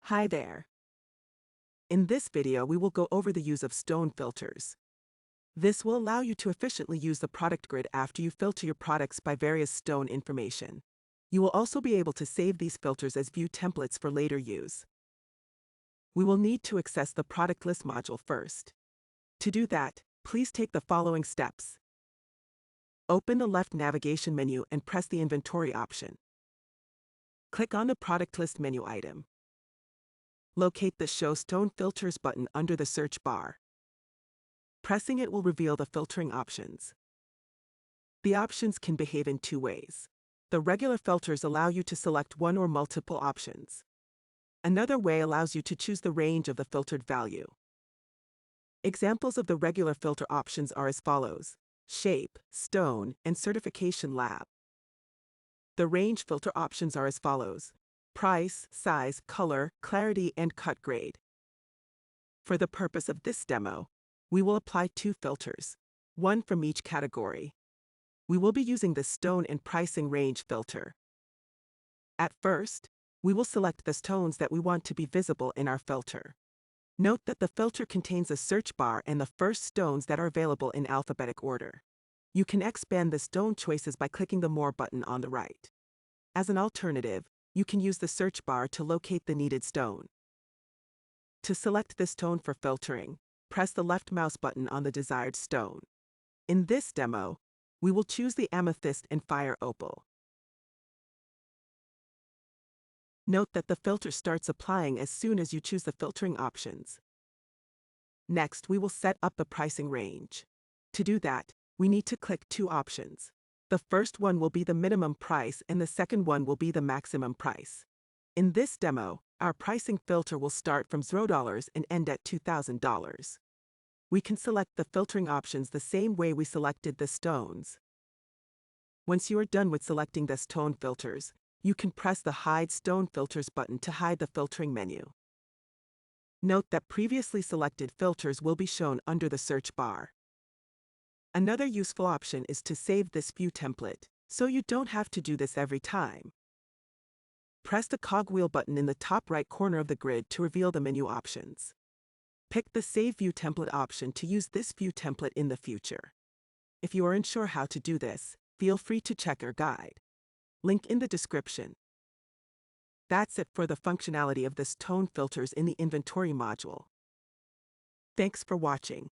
Hi there. In this video, we will go over the use of stone filters. This will allow you to efficiently use the product grid after you filter your products by various stone information. You will also be able to save these filters as view templates for later use. We will need to access the product list module first. To do that, please take the following steps. Open the left navigation menu and press the inventory option. Click on the product list menu item. Locate the Show Stone Filters button under the search bar. Pressing it will reveal the filtering options. The options can behave in two ways. The regular filters allow you to select one or multiple options. Another way allows you to choose the range of the filtered value. Examples of the regular filter options are as follows: shape, stone, and certification lab. The range filter options are as follows: price, size, color, clarity, and cut grade. For the purpose of this demo, we will apply two filters, one from each category. We will be using the stone and pricing range filter. At first, we will select the stones that we want to be visible in our filter. Note that the filter contains a search bar and the first stones that are available in alphabetic order. You can expand the stone choices by clicking the More button on the right. As an alternative, you can use the search bar to locate the needed stone. To select the stone for filtering, press the left mouse button on the desired stone. In this demo, we will choose the amethyst and fire opal. Note that the filter starts applying as soon as you choose the filtering options. Next, we will set up the pricing range. To do that, we need to click two options. The first one will be the minimum price and the second one will be the maximum price. In this demo, our pricing filter will start from $0 and end at $2,000. We can select the filtering options the same way we selected the stones. Once you are done with selecting the stone filters, you can press the Hide Stone Filters button to hide the filtering menu. Note that previously selected filters will be shown under the search bar. Another useful option is to save this view template, so you don't have to do this every time. Press the cogwheel button in the top right corner of the grid to reveal the menu options. Pick the Save View Template option to use this view template in the future. If you are unsure how to do this, feel free to check our guide. Link in the description. That's it for the functionality of the stone filters in the inventory module. Thanks for watching.